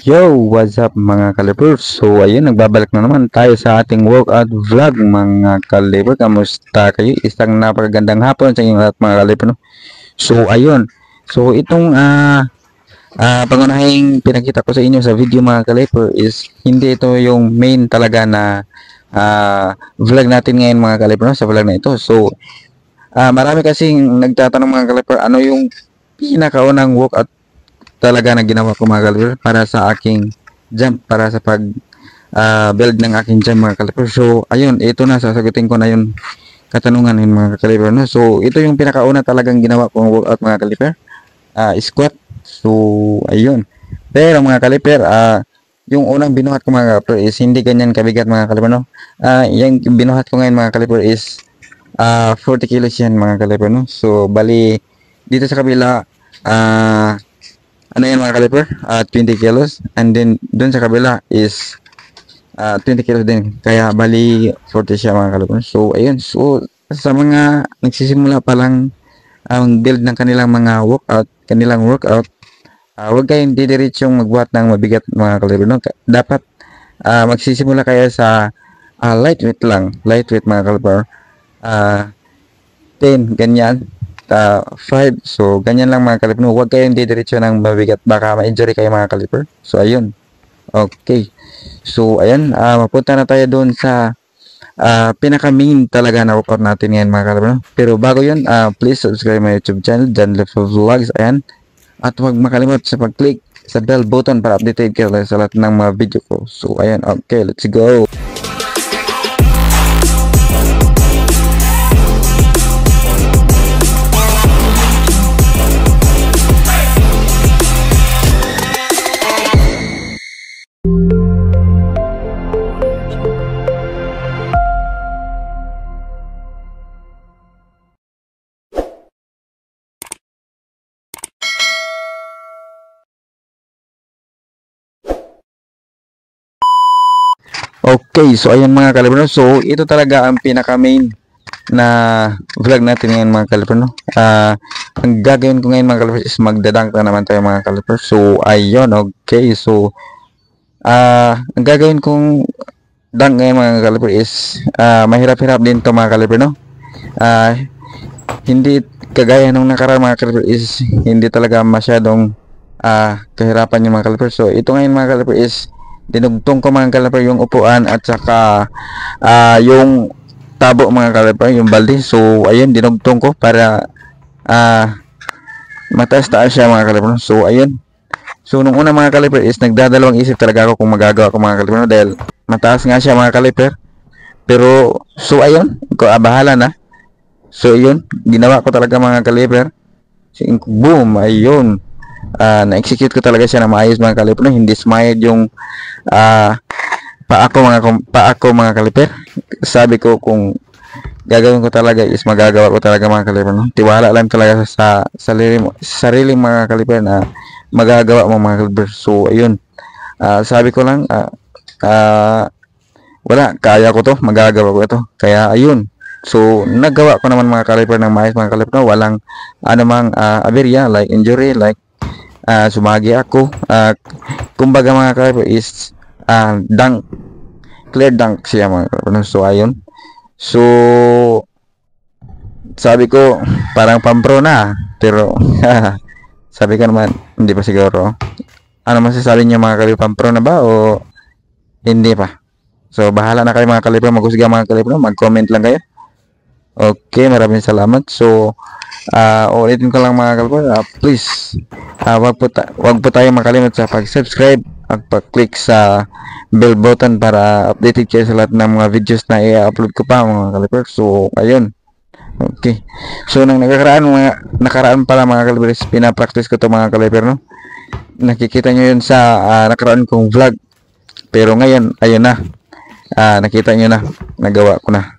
Yo, what's up mga kalipers? So ayun, nagbabalik na naman tayo sa ating workout vlog mga kaliper. Kamusta kayo? Isang napakagandang hapon sa inyong lahat mga kaliper, no? So ayun, so itong pangunahing pinakita ko sa inyo sa video mga kaliper is hindi ito yung main talaga na vlog natin ngayon mga kaliper, no? Sa vlog na ito. So marami kasing nagtatanong mga kaliper, ano yung pinakaunang workout talaga na ginawa ko mga kaliper para sa aking jump, para sa pag build ng aking jump mga kaliper. So ayun, ito na, sasagutin ko na yung katanungan ng mga kaliper, no? So ito yung pinakauna talagang ginawa kong workout mga kaliper, squat. So ayun, pero mga kaliper, yung unang binuhat ko mga kaliper is hindi ganyan kabigat mga kaliper, no? Yung binuhat ko ngayon mga kaliper is 40 kilos yan mga kaliper, no? So bali dito sa kabila, ano yan mga kaliper, 20 kilos, and then dun sa kabila is 20 kilos din, kaya bali 40 siya mga kaliper. So ayun, so sa mga nagsisimula pa lang ang build ng kanilang mga workout, huwag kayong didiretsyong magbuhat ng mabigat mga kaliper, no? Dapat magsisimula kayo sa lightweight mga kaliper, 10 ganyan, 5. So ganyan lang mga kaliper, no? Huwag kayong didiretso ng mabigat, baka ma-injury kayo mga kaliper. So ayun, okay. So ayan, mapunta na tayo doon sa pinaka main talaga na workout natin ngayon mga kaliper, no? Pero bago yun, please subscribe my YouTube channel, John Lefo Vlogs. Ayan, at huwag makalimot sa pag-click sa bell button para updated kayo sa lahat ng mga video ko. So ayan, okay, let's go. Okay, so ayan mga kaliper, no? So ito talaga ang pinaka main na vlog natin ngayon mga kaliper, no? Ang gagawin ko ngayon mga kaliper is magdadunk na naman tayo mga kaliper. So ayun, okay. So ang gagawin kong dunk ngayon mga kaliper is mahirap-hirap din to mga kaliper, no? Hindi kagaya nung nakaraan mga kaliper, is hindi talaga masyadong kahirapan yung mga kaliper. So ito ngayon mga kaliper is dinugtong ko mga kaliper yung upuan at saka yung tabo mga kaliper, yung balde. So ayun, dinugtong ko para mataas-taas siya mga kaliper. So ayun, so nung una mga kaliper is nagdadalawang isip talaga ako kung magagawa ko mga kaliper, no? Dahil mataas nga siya mga kaliper. Pero so ayun, bahala na. So yun, ginawa ko talaga mga kaliper. So, boom, ayun, na-execute ko talaga siya na maayos mga kaliper, no? Hindi smile yung pa ako mga kaliper. Sabi ko kung gagawin ko talaga is magagawa ko talaga mga kaliper, no? Tiwala lang talaga sa sarili mga kaliper na magagawa mo mga kaliper. So ayun, sabi ko lang, wala, kaya ko to, magagawa ko ito, kaya ayun. So nagawa ko naman mga kaliper ng maayos mga kaliper, no? Walang anumang aberya like injury, like sumagi ako. Kumbaga mga kaliper is dunk, clear dunk siya mga kaliper, no? So ayun, so sabi ko parang pampro na, pero sabi ko naman hindi pa siguro. Ano masasabi niyo mga kaliper, pampro na ba o hindi pa? So bahala na kayo mga kaliper, maghusga mga kaliper, no? Mag-comment lang kayo. Okay, maraming salamat. So ulitin ko lang mga kaliper, please wag po tayo makalimot sa pag-subscribe at pag-click sa bell button para updated kayo sa lahat ng mga videos na i-upload ko pa mga kaliper. So ayun, okay. So nang nakaraan pala mga kaliper, pinapractice ko to mga kaliper, no? Nakikita nyo yun sa nakaraan kong vlog, pero ngayon ayun na, nakita nyo na, nagawa ko na.